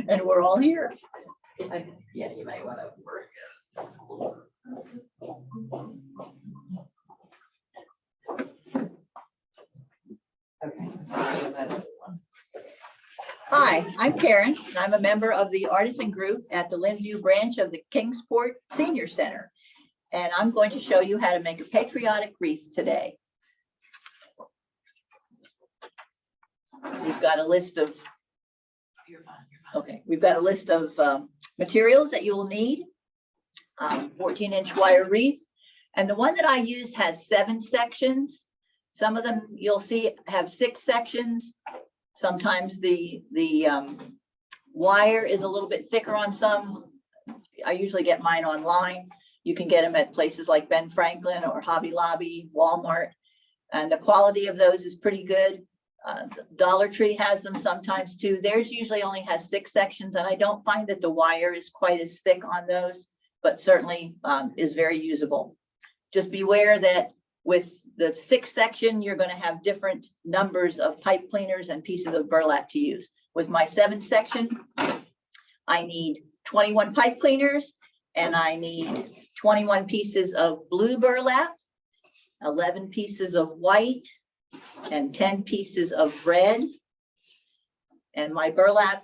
And we're all here. Yeah, you might want to work it. Okay. Hi, I'm Karen, and I'm a member of the artisan group at the Lynnview branch of the Kingsport Senior Center. And I'm going to show you how to make a patriotic wreath today. We've got a list of we've got a list of materials that you will need. 14-inch wire wreath, and the one that I use has 7 sections. Some of them you'll see have 6 sections. Sometimes the wire is a little bit thicker on some. I usually get mine online. You can get them at places like Ben Franklin or Hobby Lobby, Walmart, and the quality of those is pretty good. Dollar Tree has them sometimes too. Theirs usually only has 6 sections, and I don't find that the wire is quite as thick on those, but certainly is very usable. Just beware that with the 6 section, you're going to have different numbers of pipe cleaners and pieces of burlap to use. With my 7 section, I need 21 pipe cleaners, and I need 21 pieces of blue burlap, 11 pieces of white, and 10 pieces of red. And my burlap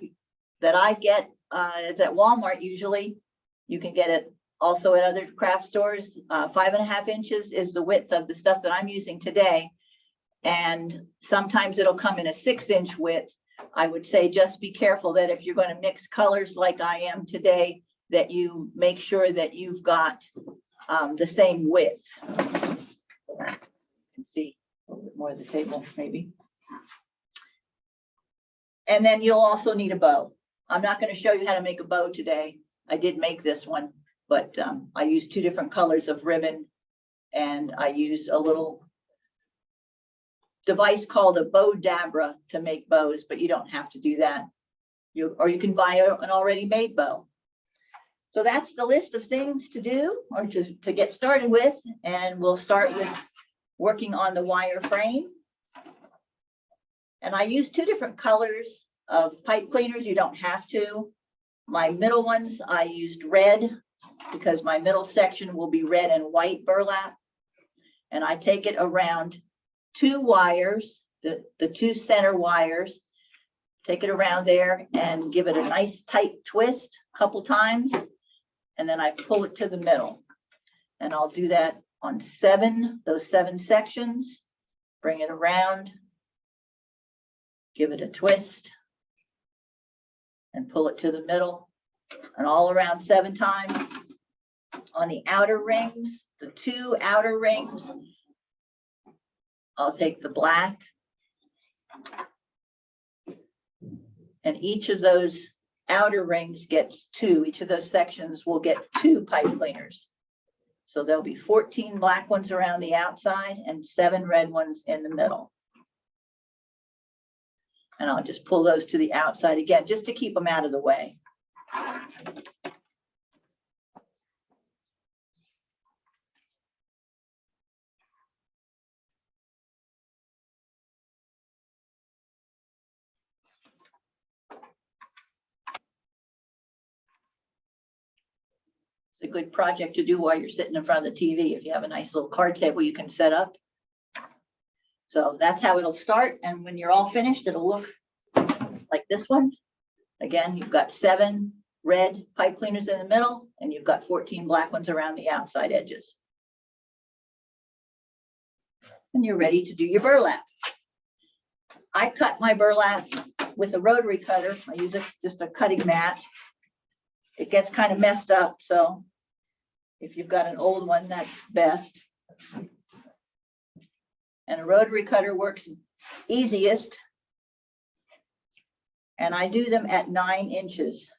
that I get is at Walmart usually. You can get it also at other craft stores. 5.5 inches is the width of the stuff that I'm using today. And sometimes it'll come in a 6-inch width. I would say just be careful that if you're going to mix colors like I am today, that you make sure that you've got the same width. You can see a little bit more of the table maybe. And then you'll also need a bow. I'm not going to show you how to make a bow today. I did make this one, but I used 2 different colors of ribbon, and I use a little device called a bow dabra to make bows, but you don't have to do that. You can buy an already made bow. So that's the list of things to do or to get started with, and we'll start with working on the wire frame. And I use 2 different colors of pipe cleaners. You don't have to. My middle ones, I used red because my middle section will be red and white burlap. And I take it around 2 wires, the 2 center wires, take it around there and give it a nice tight twist a couple times. And then I pull it to the middle. And I'll do that on those 7 sections. Bring it around, give it a twist, and pull it to the middle, and all around 7 times. On the outer rings, the 2 outer rings, I'll take the black, and each of those outer rings gets 2. Each of those sections will get 2 pipe cleaners. So there'll be 14 black ones around the outside and 7 red ones in the middle. And I'll just pull those to the outside again, just to keep them out of the way. It's a good project to do while you're sitting in front of the TV. If you have a nice little card table you can set up. So that's how it'll start. And when you're all finished, it'll look like this one. Again, you've got 7 red pipe cleaners in the middle, and you've got 14 black ones around the outside edges. And you're ready to do your burlap. I cut my burlap with a rotary cutter. I use just a cutting mat. It gets kind of messed up, so if you've got an old one, that's best. And a rotary cutter works easiest. And I do them at 9 inches.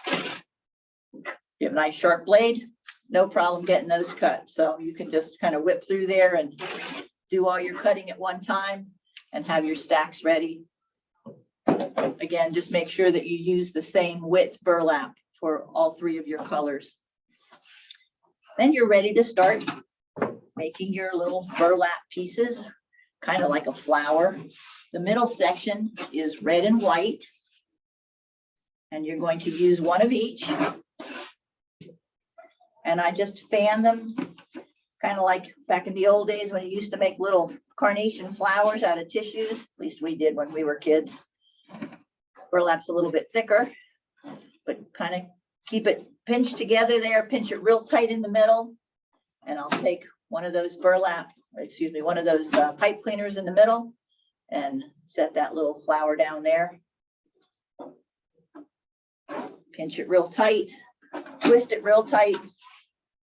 You have a nice sharp blade, no problem getting those cut. So you can just kind of whip through there and do all your cutting at one time and have your stacks ready. Again, just make sure that you use the same width burlap for all 3 of your colors. Then you're ready to start making your little burlap pieces, kind of like a flower. The middle section is red and white. And you're going to use one of each. And I just fan them, kind of like back in the old days when you used to make little carnation flowers out of tissues. At least we did when we were kids. Burlap's a little bit thicker, but kind of keep it pinched together there, pinch it real tight in the middle. And I'll take one of those one of those pipe cleaners in the middle and set that little flower down there. Pinch it real tight, twist it real tight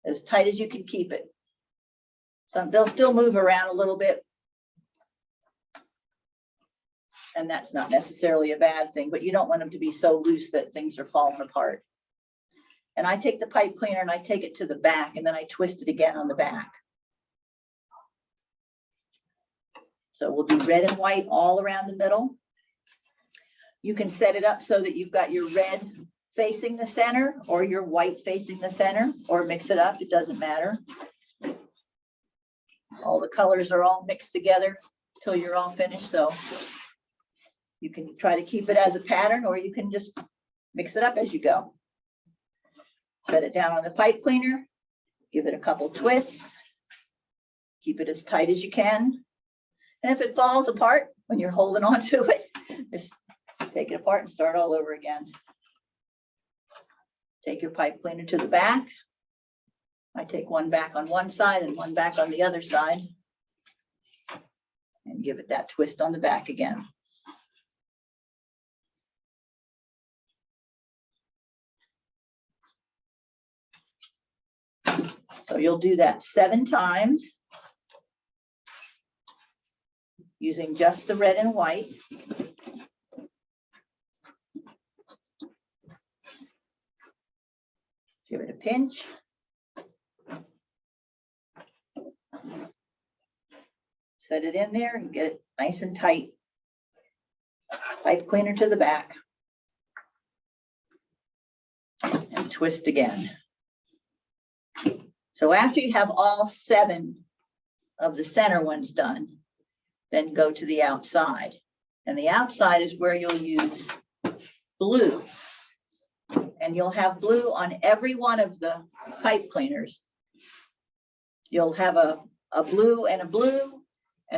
as you can keep it. So they'll still move around a little bit. And that's not necessarily a bad thing, but you don't want them to be so loose that things are falling apart. And I take the pipe cleaner and I take it to the back and then I twist it again on the back. So we'll do red and white all around the middle. You can set it up so that you've got your red facing the center or your white facing the center, or mix it up, it doesn't matter. All the colors are all mixed together till you're all finished. So you can try to keep it as a pattern, or you can just mix it up as you go. Set it down on the pipe cleaner, give it a couple twists, keep it as tight as you can. And if it falls apart when you're holding on to it, just take it apart and start all over again. Take your pipe cleaner to the back. I take one back on one side and one back on the other side. And give it that twist on the back again. So you'll do that 7 times using just the red and white. Give it a pinch. Set it in there and get it nice and tight. Pipe cleaner to the back. And twist again. So after you have all 7 of the center ones done, then go to the outside. And the outside is where you'll use blue. And you'll have blue on every one of the pipe cleaners. You'll have a blue, and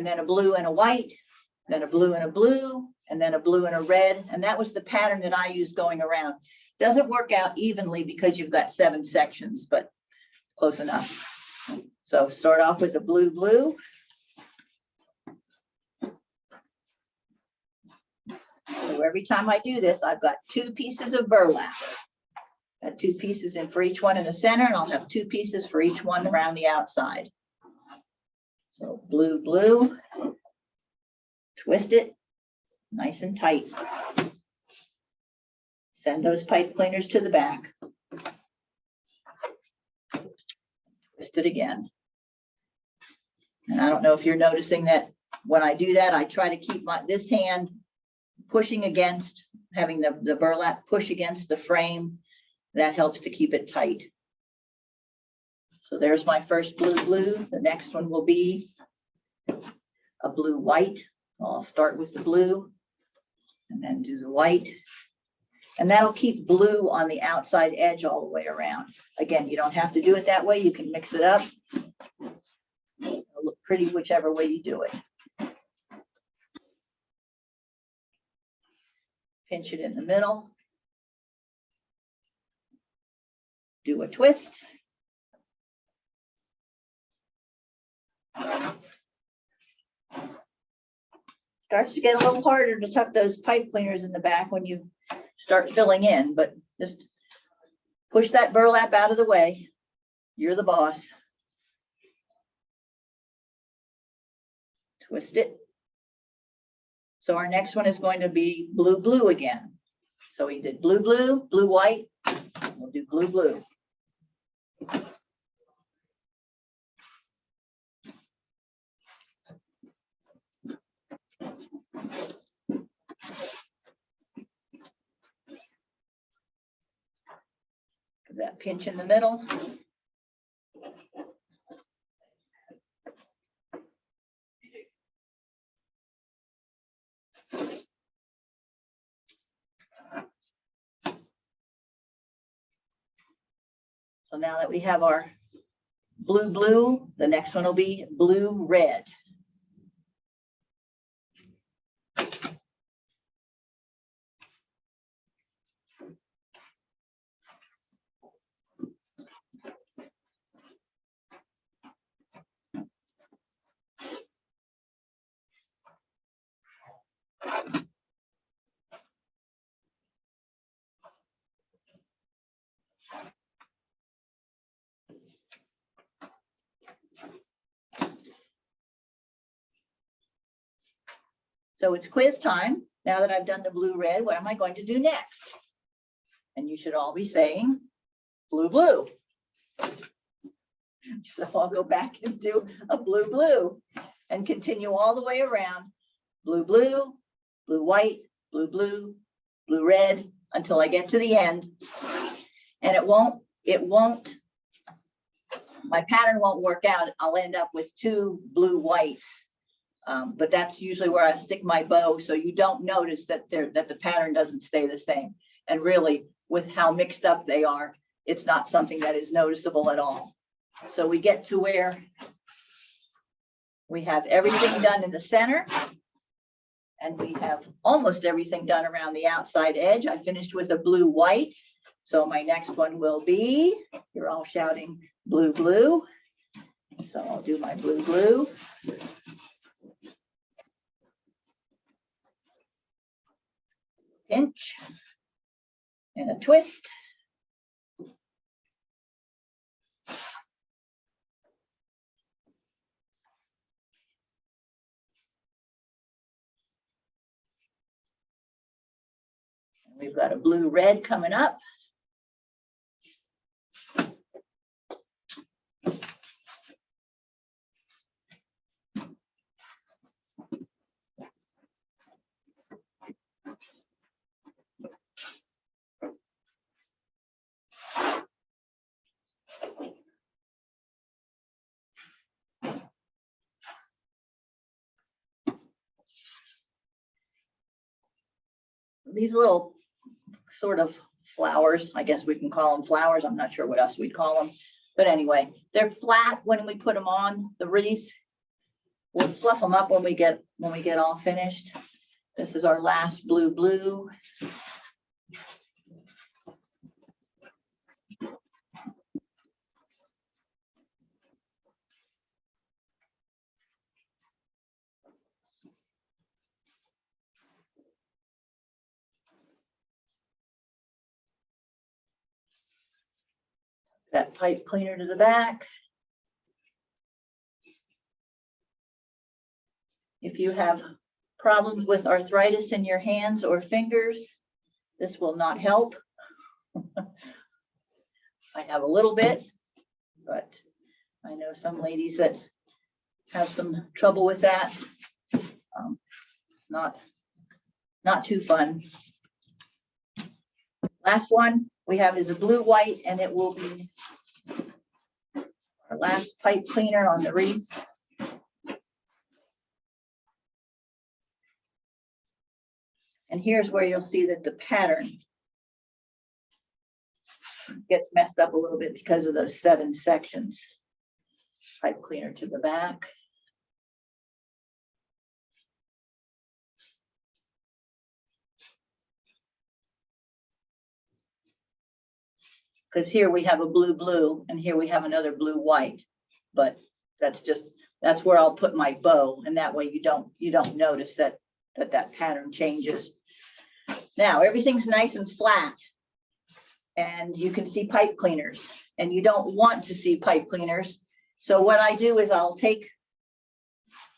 then a blue and a white, then a blue and a blue, and then a blue and a red. And that was the pattern that I used going around. Doesn't work out evenly because you've got 7 sections, but it's close enough. So start off with a blue, blue. So every time I do this, I've got 2 pieces of burlap. Got 2 pieces in for each one in the center, and I'll have 2 pieces for each one around the outside. So blue, blue, twist it nice and tight. Send those pipe cleaners to the back. Twist it again. And I don't know if you're noticing that when I do that, I try to keep this hand pushing against, having the burlap push against the frame. That helps to keep it tight. So there's my first blue, blue. The next one will be a blue, white. I'll start with the blue and then do the white. And that'll keep blue on the outside edge all the way around. Again, you don't have to do it that way. You can mix it up. It'll look pretty whichever way you do it. Pinch it in the middle. Do a twist. Starts to get a little harder to tuck those pipe cleaners in the back when you start filling in, but just push that burlap out of the way. You're the boss. Twist it. So our next one is going to be blue, blue again. So we did blue, blue, blue, white. We'll do blue, blue. That pinch in the middle. So now that we have our blue, blue, the next one will be blue, red. So it's quiz time. Now that I've done the blue, red, what am I going to do next? And you should all be saying blue, blue. So I'll go back and do a blue, blue and continue all the way around. Blue, blue, blue, white, blue, blue, blue, red, until I get to the end. And it won't, my pattern won't work out. I'll end up with 2 blue whites. But that's usually where I stick my bow, so you don't notice that the pattern doesn't stay the same. And really, with how mixed up they are, it's not something that is noticeable at all. So we get to where we have everything done in the center, and we have almost everything done around the outside edge. I finished with a blue white, so my next one will be, you're all shouting blue, blue. So I'll do my blue, blue. Pinch and a twist. And we've got a blue red coming up. These little sort of flowers, I guess we can call them flowers. I'm not sure what else we'd call them. But anyway, they're flat when we put them on the wreath. We'll fluff them up when we get all finished. This is our last blue, blue. That pipe cleaner to the back. If you have problems with arthritis in your hands or fingers, this will not help. I have a little bit, but I know some ladies that have some trouble with that. It's not too fun. Last one we have is a blue white, and it will be our last pipe cleaner on the wreath. And here's where you'll see that the pattern gets messed up a little bit because of those 7 sections. Pipe cleaner to the back. Because here we have a blue, blue, and here we have another blue, white. But that's where I'll put my bow, and that way you don't notice that pattern changes. Now everything's nice and flat, and you can see pipe cleaners, and you don't want to see pipe cleaners. So what I do is I'll take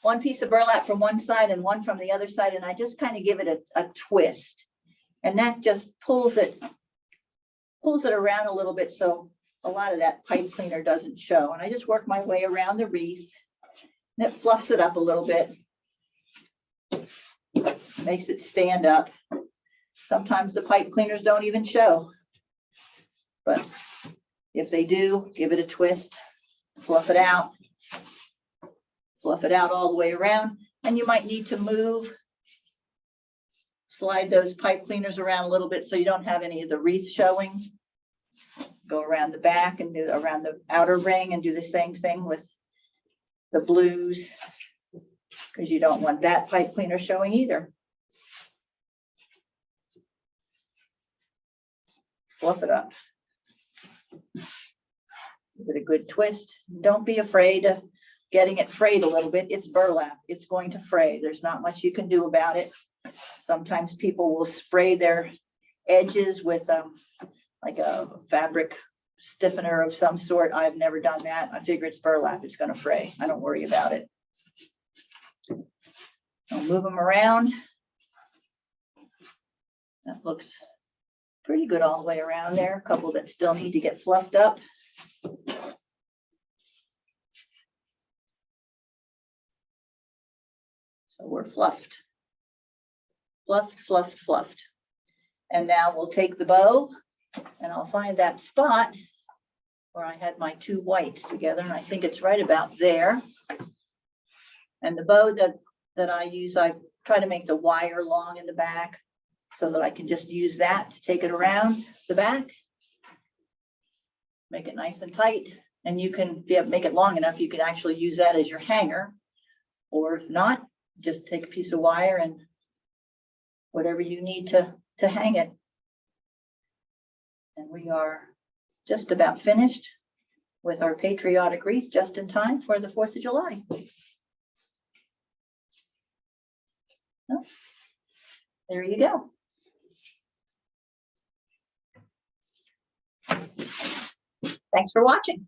one piece of burlap from one side and one from the other side, and I just kind of give it a twist, and that just pulls it around a little bit, so a lot of that pipe cleaner doesn't show. And I just work my way around the wreath, and it fluffs it up a little bit, makes it stand up. Sometimes the pipe cleaners don't even show, but if they do, give it a twist, fluff it out all the way around. And you might need to slide those pipe cleaners around a little bit so you don't have any of the wreath showing. go around the back and do around the outer ring and do the same thing with the blues, because you don't want that pipe cleaner showing either. Fluff it up. Give it a good twist. Don't be afraid of getting it frayed a little bit. It's burlap. It's going to fray. There's not much you can do about it. Sometimes people will spray their edges with like a fabric stiffener of some sort. I've never done that. I figure it's burlap. It's going to fray. I don't worry about it. I'll move them around. That looks pretty good all the way around there. A couple that still need to get fluffed up. So we're fluffed. Fluffed, fluffed, fluffed. And now we'll take the bow and I'll find that spot where I had my two whites together, and I think it's right about there. And the bow that I use, I try to make the wire long in the back so that I can just use that to take it around the back. Make it nice and tight. And you can, if you make it long enough, you can actually use that as your hanger. Or if not, just take a piece of wire and whatever you need to hang it. And we are just about finished with our patriotic wreath, just in time for the 4th of July. Oh, there you go. Thanks for watching.